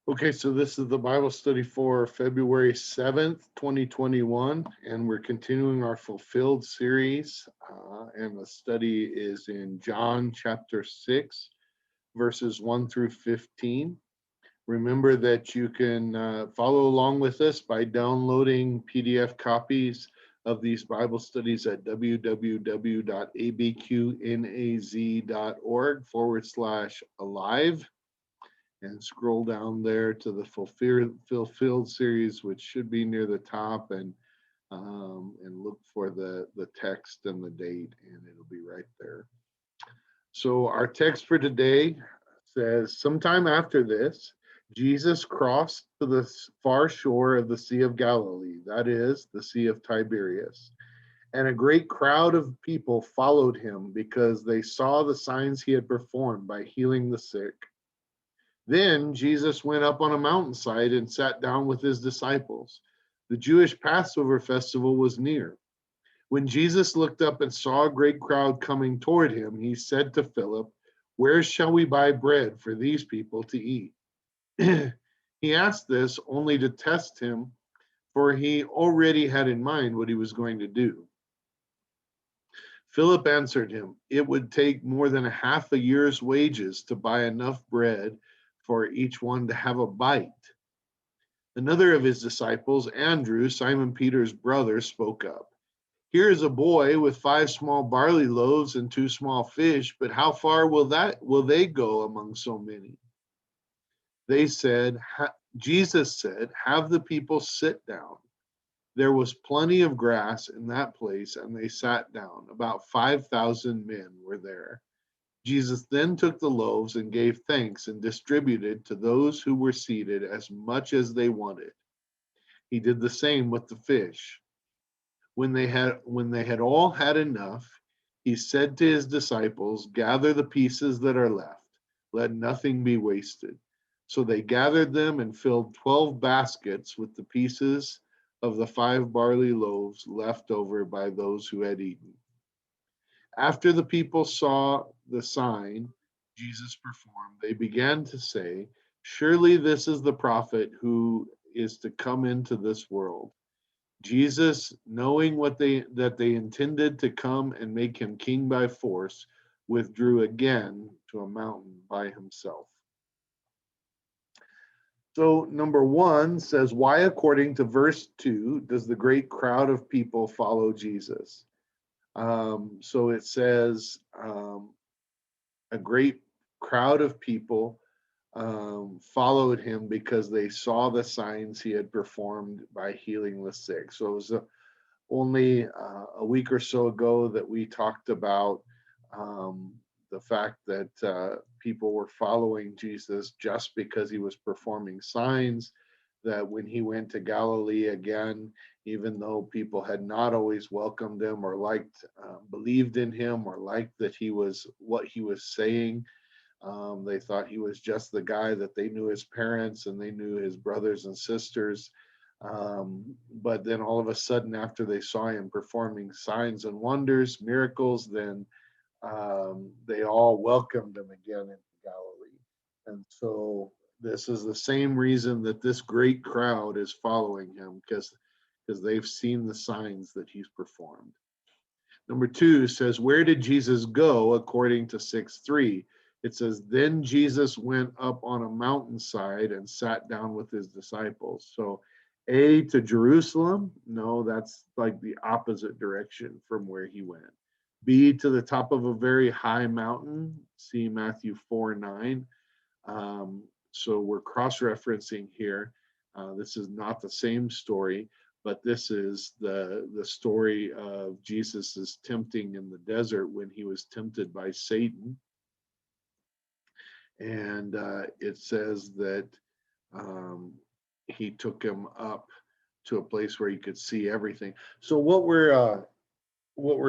Okay, so this is the Bible study for February 7th, 2021, and we're continuing our Fulfilled series. And the study is in John chapter 6, verses 1 through 15. Remember that you can follow along with us by downloading PDF copies of these Bible studies at www.abqnaz.org/alive, and scroll down there to the fulfilled series, which should be near the top, and look for the text and the date, and it'll be right there. So our text for today says, sometime after this, Jesus crossed to the far shore of the Sea of Galilee, that is, the Sea of Tiberias, and a great crowd of people followed him because they saw the signs he had performed by healing the sick. Then Jesus went up on a mountainside and sat down with his disciples. The Jewish Passover festival was near. When Jesus looked up and saw a great crowd coming toward him, he said to Philip, "Where shall we buy bread for these people to eat?" He asked this only to test him, for he already had in mind what he was going to do. Philip answered him, "It would take more than a half a year's wages to buy enough bread for each one to have a bite." Another of his disciples, Andrew, Simon Peter's brother, spoke up. "Here is a boy with 5 small barley loaves and 2 small fish, but how far will they go among so many?" They said, Jesus said, "Have the people sit down." There was plenty of grass in that place, and they sat down. About 5,000 men were there. Jesus then took the loaves and gave thanks and distributed to those who were seated as much as they wanted. He did the same with the fish. When they had all had enough, he said to his disciples, "Gather the pieces that are left. Let nothing be wasted." So they gathered them and filled 12 baskets with the pieces of the 5 barley loaves left over by those who had eaten. After the people saw the sign Jesus performed, they began to say, "Surely this is the prophet who is to come into this world." Jesus, knowing that they intended to come and make him king by force, withdrew again to a mountain by himself. So number 1 says, why, according to verse 2, does the great crowd of people follow Jesus? So it says, a great crowd of people followed him because they saw the signs he had performed by healing the sick. So it was only a week or so ago that we talked about the fact that people were following Jesus just because he was performing signs, that when he went to Galilee again, even though people had not always welcomed him or believed in him or liked that he was what he was saying, they thought he was just the guy that they knew his parents and they knew his brothers and sisters. But then all of a sudden, after they saw him performing signs and wonders, miracles, then they all welcomed him again into Galilee. And so this is the same reason that this great crowd is following him, because they've seen the signs that he's performed. Number 2 says, where did Jesus go according to 6:3? It says, then Jesus went up on a mountainside and sat down with his disciples. So A, to Jerusalem? No, that's like the opposite direction from where he went. B, to the top of a very high mountain. See Matthew 4:9. So we're cross-referencing here. This is not the same story, but this is the story of Jesus's tempting in the desert when he was tempted by Satan. And it says that he took him up to a place where he could see everything. So what we're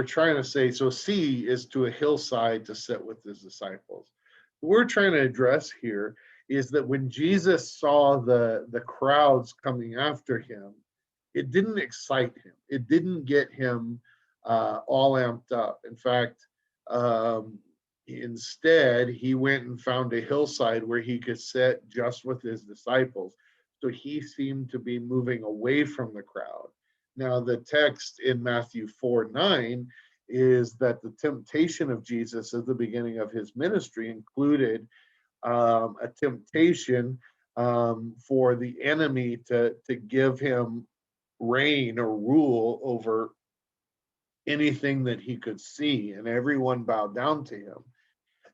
trying to say, so C is to a hillside to sit with his disciples. What we're trying to address here is that when Jesus saw the crowds coming after him, it didn't excite him. It didn't get him all amped up. In fact, Instead, he went and found a hillside where he could sit just with his disciples. So he seemed to be moving away from the crowd. Now, the text in Matthew 4:9 is that the temptation of Jesus at the beginning of his ministry included a temptation for the enemy to give him reign or rule over anything that he could see, and everyone bowed down to him.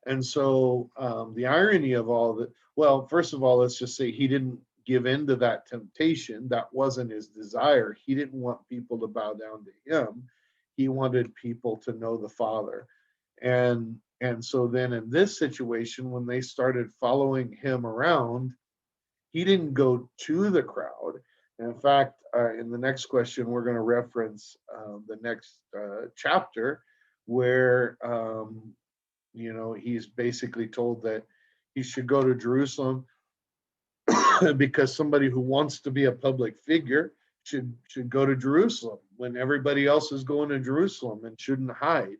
And so the irony of all that, well, first of all, let's just say he didn't give in to that temptation. That wasn't his desire. He didn't want people to bow down to him. He wanted people to know the Father. And so then in this situation, when they started following him around, he didn't go to the crowd. And in fact, in the next question, we're going to reference the next chapter where he's basically told that he should go to Jerusalem because somebody who wants to be a public figure should go to Jerusalem when everybody else is going to Jerusalem and shouldn't hide.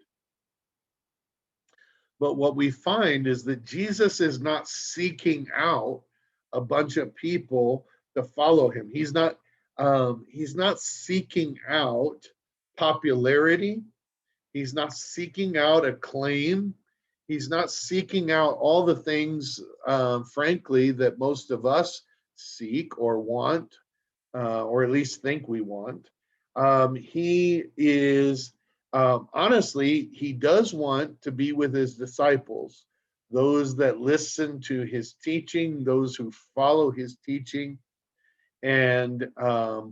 But what we find is that Jesus is not seeking out a bunch of people to follow him. He's not seeking out popularity. He's not seeking out acclaim. He's not seeking out all the things, frankly, that most of us seek or want, or at least think we want. He is, honestly, he does want to be with his disciples, those that listen to his teaching, those who follow his teaching, and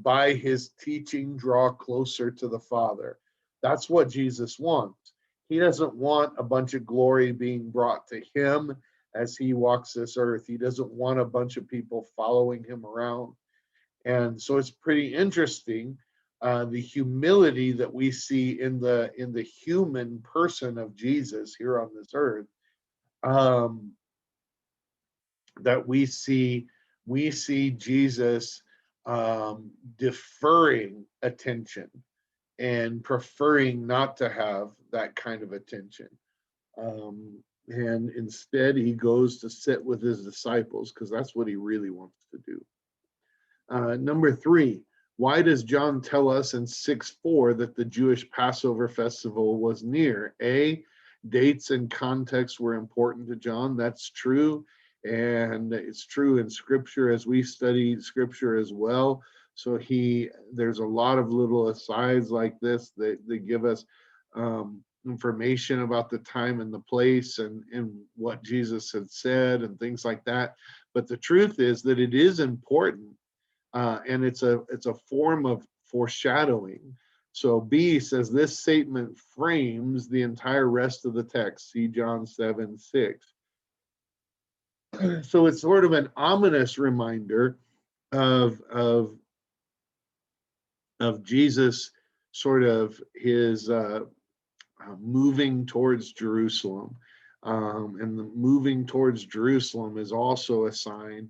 by his teaching draw closer to the Father. That's what Jesus wants. He doesn't want a bunch of glory being brought to him as he walks this earth. He doesn't want a bunch of people following him around. And so it's pretty interesting, the humility that we see in the human person of Jesus here on this earth, um, that we see Jesus deferring attention and preferring not to have that kind of attention. And instead, he goes to sit with his disciples because that's what he really wants to do. Number three, why does John tell us in 6:4 that the Jewish Passover festival was near? A, dates and context were important to John. That's true. And it's true in scripture as we study scripture as well. So there's a lot of little asides like this that give us information about the time and the place and what Jesus had said and things like that. But the truth is that it is important, and it's a form of foreshadowing. So B says this statement frames the entire rest of the text. See John 7:6. So it's sort of an ominous reminder of of of Jesus, sort of his moving towards Jerusalem. And the moving towards Jerusalem is also a sign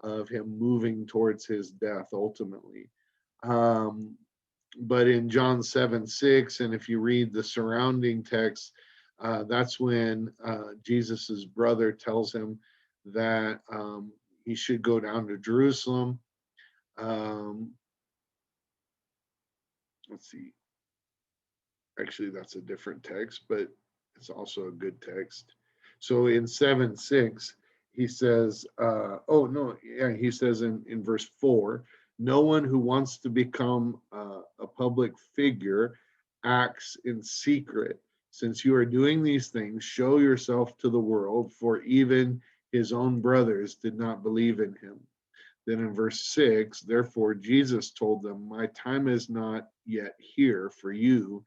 of him moving towards his death ultimately. Um, but in John 7:6, and if you read the surrounding text, that's when Jesus's brother tells him that he should go down to Jerusalem. Um, let's see, actually, that's a different text, but it's also a good text. So in 7:6, he says, oh, no, yeah, he says in verse 4, no one who wants to become a public figure acts in secret. Since you are doing these things, show yourself to the world, for even his own brothers did not believe in him. Then in verse 6, therefore Jesus told them, my time is not yet here for you,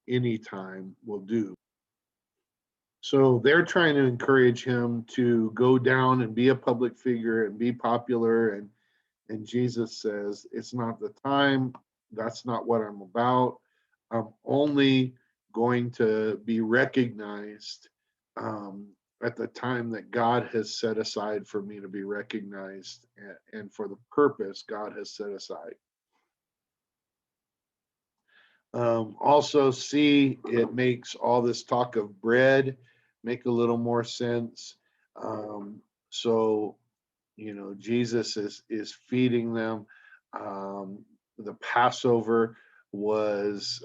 any time will do. So they're trying to encourage him to go down and be a public figure and be popular. And Jesus says, it's not the time. That's not what I'm about. I'm only going to be recognized at the time that God has set aside for me to be recognized, and for the purpose God has set aside. Also, see, it makes all this talk of bread make a little more sense. So Jesus is feeding them. The Passover was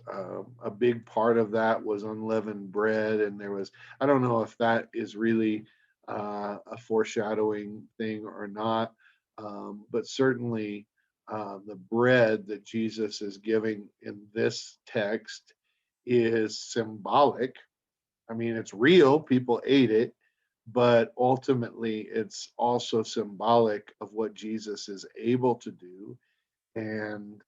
a big part of that was unleavened bread, and there was, I don't know if that is really a foreshadowing thing or not, but certainly the bread that Jesus is giving in this text is symbolic. I mean, it's real, people ate it, but ultimately it's also symbolic of what Jesus is able to do, and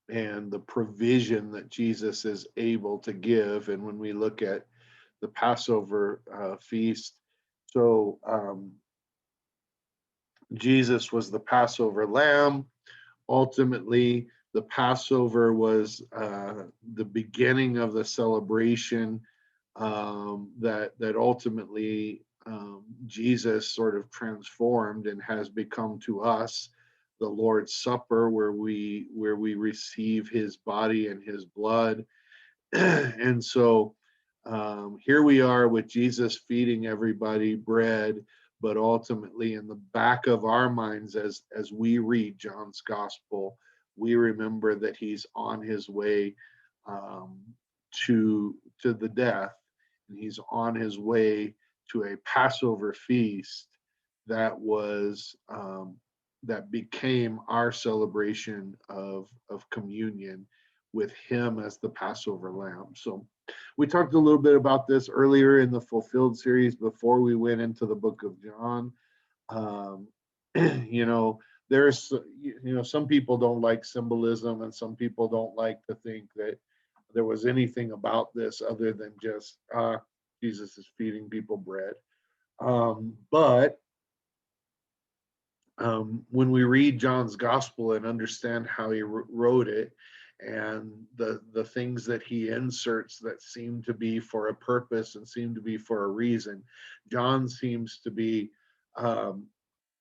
the provision that Jesus is able to give. And when we look at the Passover feast, so Jesus was the Passover lamb. Ultimately, the Passover was the beginning of the celebration that ultimately Jesus sort of transformed and has become to us the Lord's Supper, where we receive His body and His blood. And so here we are with Jesus feeding everybody bread, but ultimately in the back of our minds, as we read John's gospel, we remember that he's on his way um, to the death, and he's on his way to a Passover feast that was that became our celebration of communion with him as the Passover lamb. So we talked a little bit about this earlier in the Fulfilled series before we went into the book of John. Um, you know, there's, some people don't like symbolism, and some people don't like to think that there was anything about this other than just Jesus is feeding people bread. But when we read John's gospel and understand how he wrote it, and the things that he inserts that seem to be for a purpose and seem to be for a reason, John seems to be,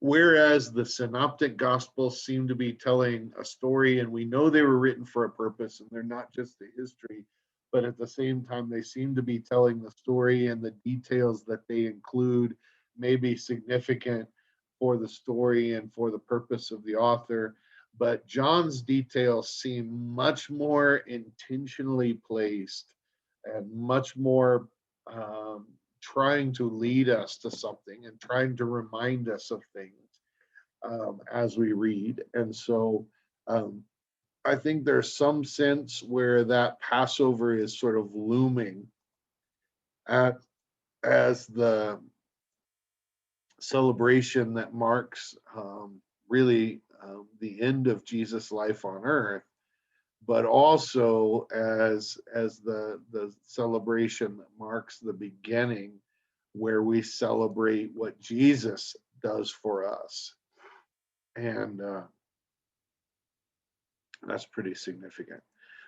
whereas the synoptic gospels seem to be telling a story, and we know they were written for a purpose and they're not just a history, but at the same time they seem to be telling the story, and the details that they include may be significant for the story and for the purpose of the author. But John's details seem much more intentionally placed and much more trying to lead us to something and trying to remind us of things as we read. And so um, I think there's some sense where that Passover is sort of looming at as the celebration that marks really the end of Jesus' life on earth, but also as the celebration that marks the beginning, where we celebrate what Jesus does for us, and that's pretty significant.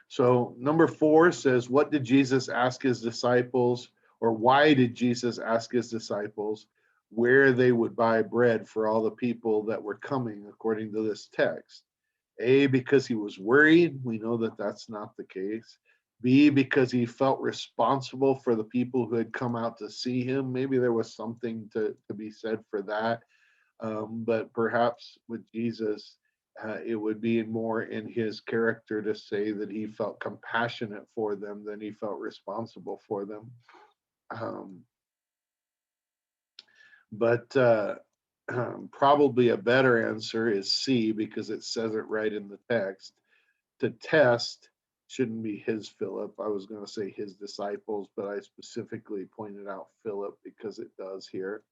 So number 4 says, what did Jesus ask his disciples, or why did Jesus ask his disciples where they would buy bread for all the people that were coming according to this text? A, because he was worried. We know that that's not the case. B, because he felt responsible for the people who had come out to see him. Maybe there was something to be said for that. But perhaps with Jesus, it would be more in his character to say that he felt compassionate for them than he felt responsible for them. Um, but probably a better answer is C, because it says it right in the text. To test shouldn't be his Philip. I was going to say his disciples, but I specifically pointed out Philip because it does here.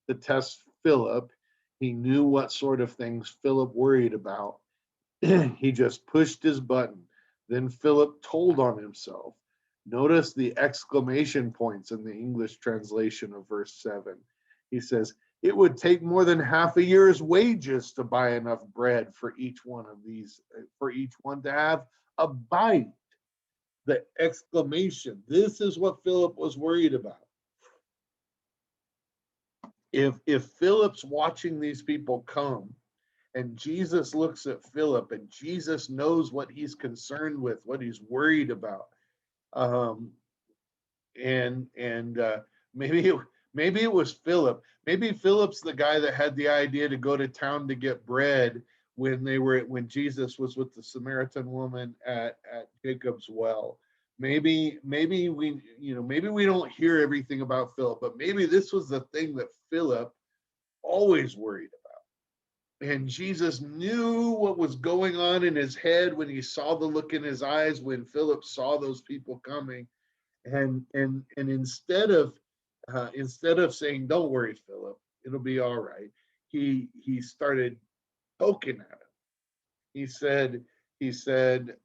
To test Philip, he knew what sort of things Philip worried about. He just pushed his button. Then Philip told on himself. Notice the exclamation points in the English translation of verse 7. He says, it would take more than half a year's wages to buy enough bread for each one of these, for each one to have a bite. The exclamation. This is what Philip was worried about. If Philip's watching these people come, and Jesus looks at Philip, and Jesus knows what he's concerned with, what he's worried about. Um, and maybe maybe it was Philip. Maybe Philip's the guy that had the idea to go to town to get bread when Jesus was with the Samaritan woman at Jacob's well. Maybe we maybe we don't hear everything about Philip, but maybe this was the thing that Philip always worried about. And Jesus knew what was going on in his head when he saw the look in his eyes when Philip saw those people coming. And instead of saying, "Don't worry, Philip, it'll be all right," he started poking at him. He said,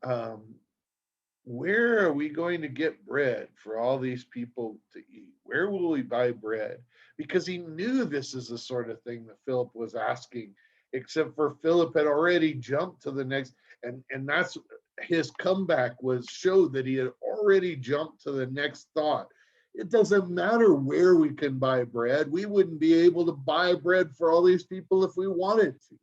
"Where are we going to get bread for all these people to eat? Where will we buy bread?" Because he knew this is the sort of thing that Philip was asking, except for Philip had already jumped to the next, and that's his comeback was showed that he had already jumped to the next thought. It doesn't matter where we can buy bread. We wouldn't be able to buy bread for all these people if we wanted to.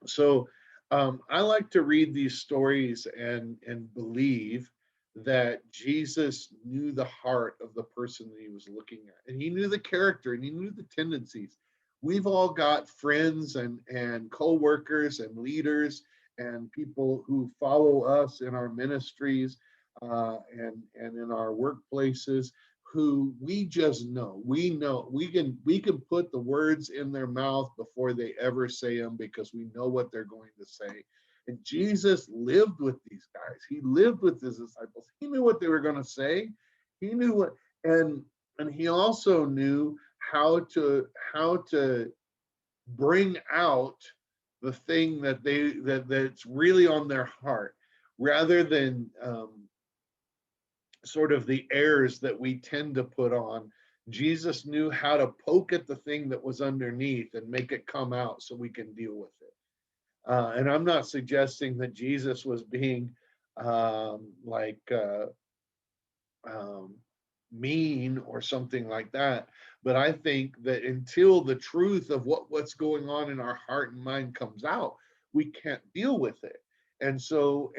So I like to read these stories and believe that Jesus knew the heart of the person that he was looking at, and he knew the character and he knew the tendencies. We've all got friends and co-workers and leaders and people who follow us in our ministries and in our workplaces who we just know. We can put the words in their mouth before they ever say them because we know what they're going to say. And Jesus lived with these guys. He lived with his disciples. He knew what they were going to say. He knew what, and he also knew how to bring out the thing that's really on their heart, rather than sort of the airs that we tend to put on. Jesus knew how to poke at the thing that was underneath and make it come out so we can deal with it. And I'm not suggesting that Jesus was being like um, mean or something like that. But I think that until the truth of what's going on in our heart and mind comes out, we can't deal with it. And so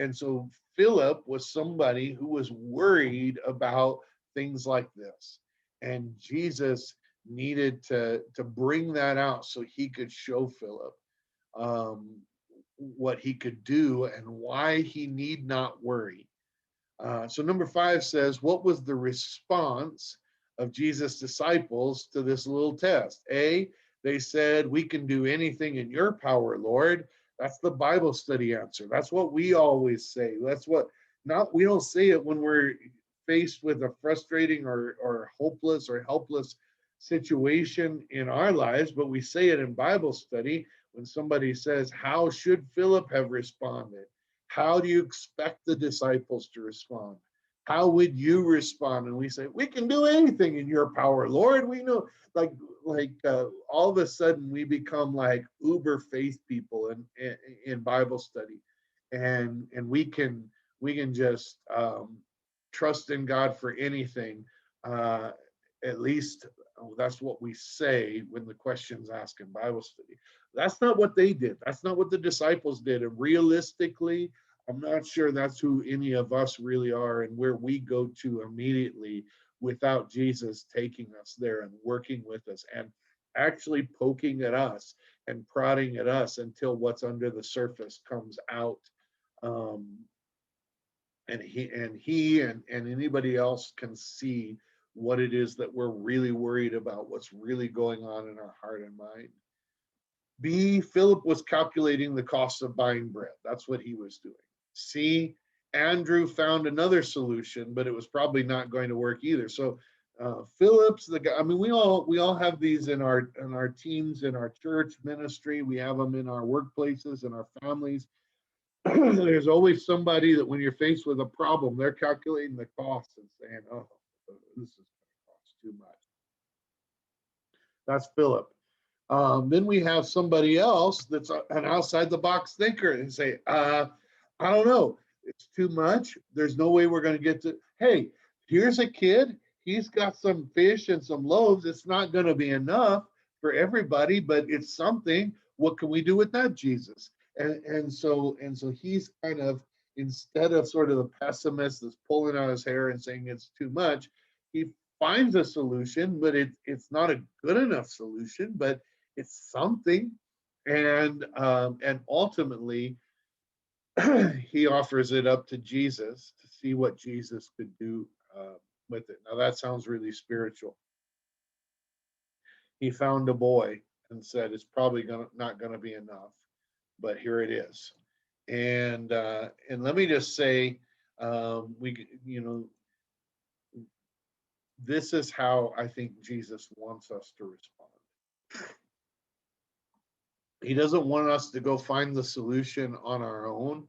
Philip was somebody who was worried about things like this. And Jesus needed to bring that out so he could show Philip um, what he could do and why he need not worry. So number 5 says, what was the response of Jesus' disciples to this little test? A, they said, "We can do anything in your power, Lord." That's the Bible study answer. That's what we always say. That's what, not, we don't say it when we're faced with a frustrating or hopeless or helpless situation in our lives, but we say it in Bible study when somebody says, "How should Philip have responded? How do you expect the disciples to respond? How would you respond?" And we say, "We can do anything in your power, Lord." We know, all of a sudden we become like uber faith people in Bible study, and we can just trust in God for anything. Uh, at least that's what we say when the question's asked in Bible study. That's not what they did. That's not what the disciples did. And realistically, I'm not sure that's who any of us really are and where we go to immediately without Jesus taking us there and working with us and actually poking at us and prodding at us until what's under the surface comes out. Um, and anybody else can see what it is that we're really worried about, what's really going on in our heart and mind. B, Philip was calculating the cost of buying bread. That's what he was doing. C, Andrew found another solution, but it was probably not going to work either. So Philip's the guy. I mean, we all have these in our teams, in our church ministry. We have them in our workplaces, in our families. There's always somebody that when you're faced with a problem, they're calculating the cost and saying, "Oh, this is going to cost too much." That's Philip. Then we have somebody else that's an outside the box thinker and say, "I don't know, it's too much. There's no way we're going to get to, hey, here's a kid. He's got some fish and some loaves. It's not going to be enough for everybody, but it's something. What can we do with that, Jesus?" And so he's kind of instead of sort of the pessimist that's pulling out his hair and saying it's too much, he finds a solution, but it's not a good enough solution, but it's something. And ultimately, he offers it up to Jesus to see what Jesus could do with it. Now that sounds really spiritual. He found a boy and said it's probably not gonna be enough, but here it is. And let me just say, we this is how I think Jesus wants us to respond. He doesn't want us to go find the solution on our own,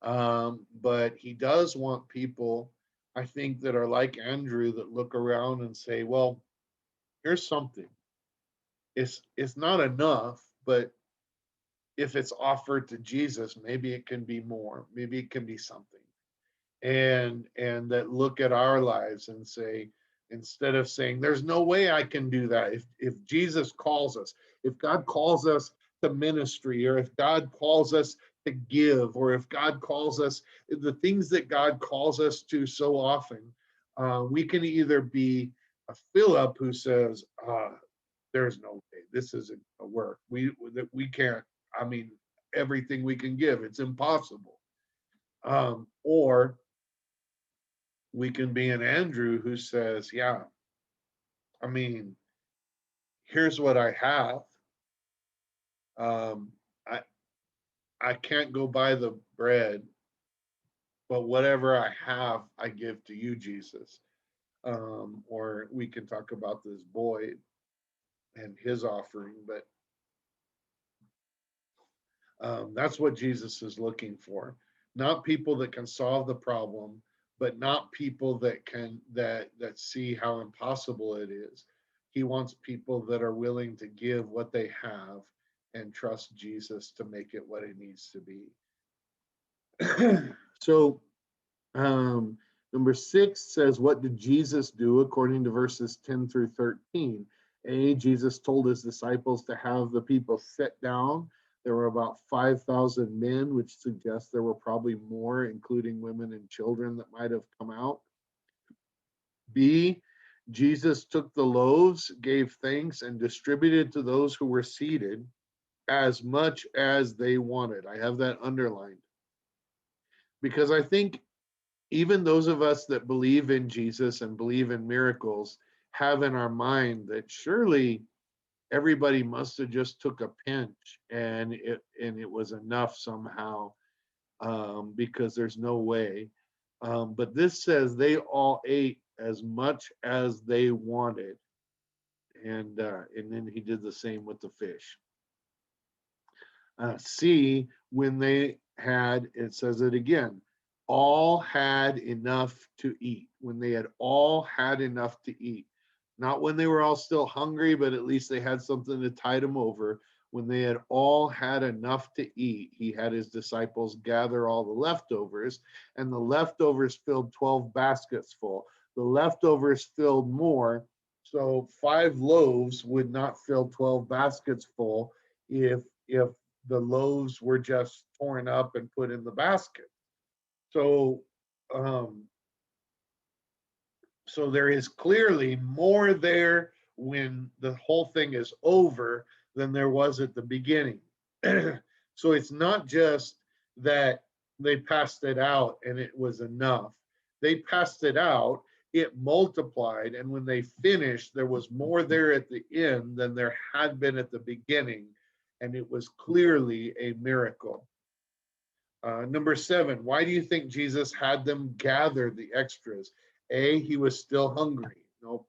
but he does want people, I think, that are like Andrew, that look around and say, "Well, here's something. It's not enough, but if it's offered to Jesus, maybe it can be more. Maybe it can be something." And that look at our lives and say, instead of saying there's no way I can do that, if Jesus calls us, if God calls us to ministry, or if God calls us to give, or if God calls us, the things that God calls us to so often, we can either be a Philip who says, there's no way this isn't gonna work, we can't, I mean, everything we can give, it's impossible. Or we can be an Andrew who says, yeah, I mean, here's what I have. Um, I I can't go buy the bread, but whatever I have, I give to you, Jesus. Or we can talk about this boy and his offering, but that's what Jesus is looking for. Not people that can solve the problem, but not people that see how impossible it is. He wants people that are willing to give what they have and trust Jesus to make it what it needs to be. So um, number 6 says, what did Jesus do according to verses 10 through 13? A, Jesus told his disciples to have the people sit down. There were about 5,000 men, which suggests there were probably more, including women and children that might have come out. B, Jesus took the loaves, gave thanks, and distributed to those who were seated as much as they wanted. I have that underlined because I think even those of us that believe in Jesus and believe in miracles have in our mind that surely everybody must have just took a pinch and it was enough somehow, because there's no way. But this says they all ate as much as they wanted, and then he did the same with the fish. C, when they had, it says it again, all had enough to eat. When they had all had enough to eat. Not when they were all still hungry, but at least they had something to tide them over. When they had all had enough to eat, he had his disciples gather all the leftovers, and the leftovers filled 12 baskets full. The leftovers filled more. So 5 loaves would not fill 12 baskets full if the loaves were just torn up and put in the basket. So, um, so there is clearly more there when the whole thing is over than there was at the beginning. So it's not just that they passed it out and it was enough. They passed it out, it multiplied, and when they finished, there was more there at the end than there had been at the beginning, and it was clearly a miracle. Number 7, why do you think Jesus had them gather the extras? A, he was still hungry. No,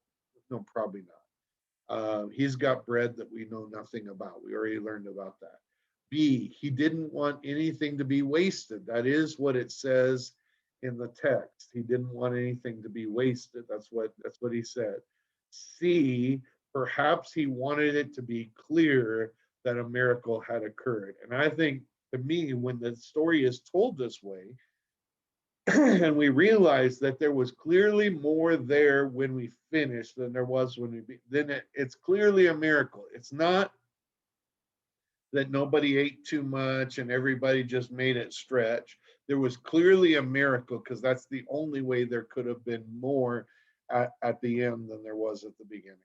no, probably not. He's got bread that we know nothing about. We already learned about that. B, he didn't want anything to be wasted. That is what it says in the text. He didn't want anything to be wasted. That's what he said. C, perhaps he wanted it to be clear that a miracle had occurred. And I think, to me, when the story is told this way, and we realize that there was clearly more there when we finished than there was when then it's clearly a miracle. It's not that nobody ate too much and everybody just made it stretch. There was clearly a miracle because that's the only way there could have been more at the end than there was at the beginning.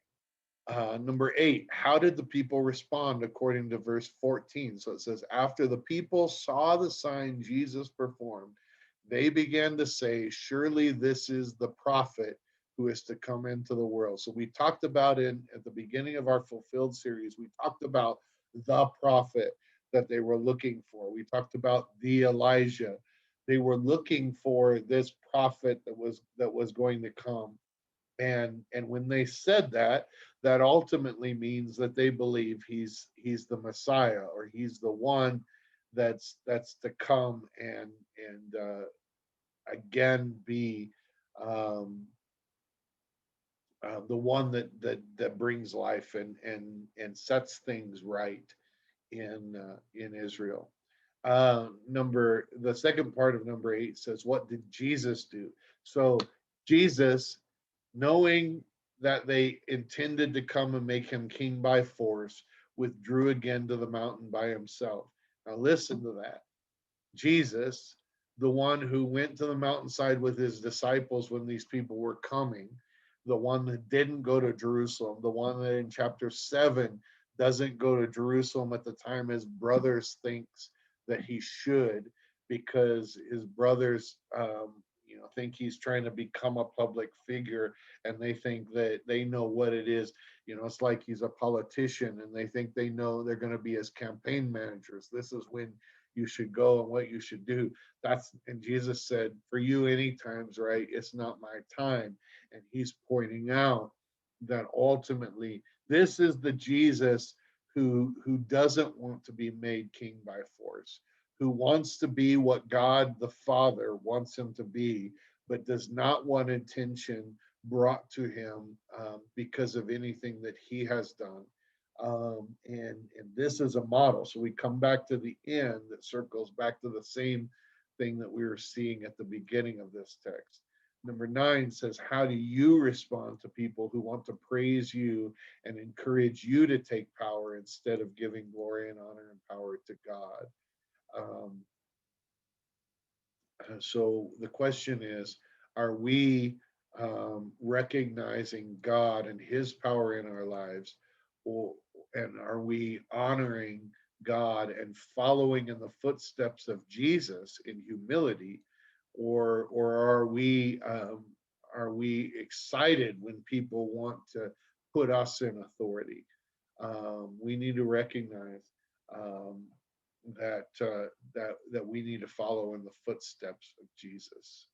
Number 8, how did the people respond according to verse 14? So it says, after the people saw the sign Jesus performed, they began to say, surely this is the prophet who is to come into the world. So we talked about at the beginning of our Fulfilled series, we talked about the prophet that they were looking for. We talked about the Elijah. They were looking for this prophet that was going to come. And when they said that, that ultimately means that they believe he's the Messiah, or he's the one that's to come and again be um, the one that brings life and sets things right in Israel. Number the second part of number 8 says, what did Jesus do? So Jesus, knowing that they intended to come and make him king by force, withdrew again to the mountain by himself. Now listen to that. Jesus, the one who went to the mountainside with his disciples when these people were coming, the one that didn't go to Jerusalem, the one that in chapter 7 doesn't go to Jerusalem at the time his brothers thinks that he should, because his brothers think he's trying to become a public figure, and they think that they know what it is. It's like he's a politician and they think they know they're going to be his campaign managers. This is when you should go and what you should do. And Jesus said, for you any times, right? It's not my time. And he's pointing out that ultimately this is the Jesus who doesn't want to be made king by force, who wants to be what God the Father wants him to be, but does not want attention brought to him because of anything that he has done. And this is a model. So we come back to the end that circles back to the same thing that we were seeing at the beginning of this text. Number 9 says, how do you respond to people who want to praise you and encourage you to take power instead of giving glory and honor and power to God? Um, so the question is, are we recognizing God and his power in our lives, or and are we honoring God and following in the footsteps of Jesus in humility, or are we excited when people want to put us in authority? We need to recognize um, that we need to follow in the footsteps of Jesus.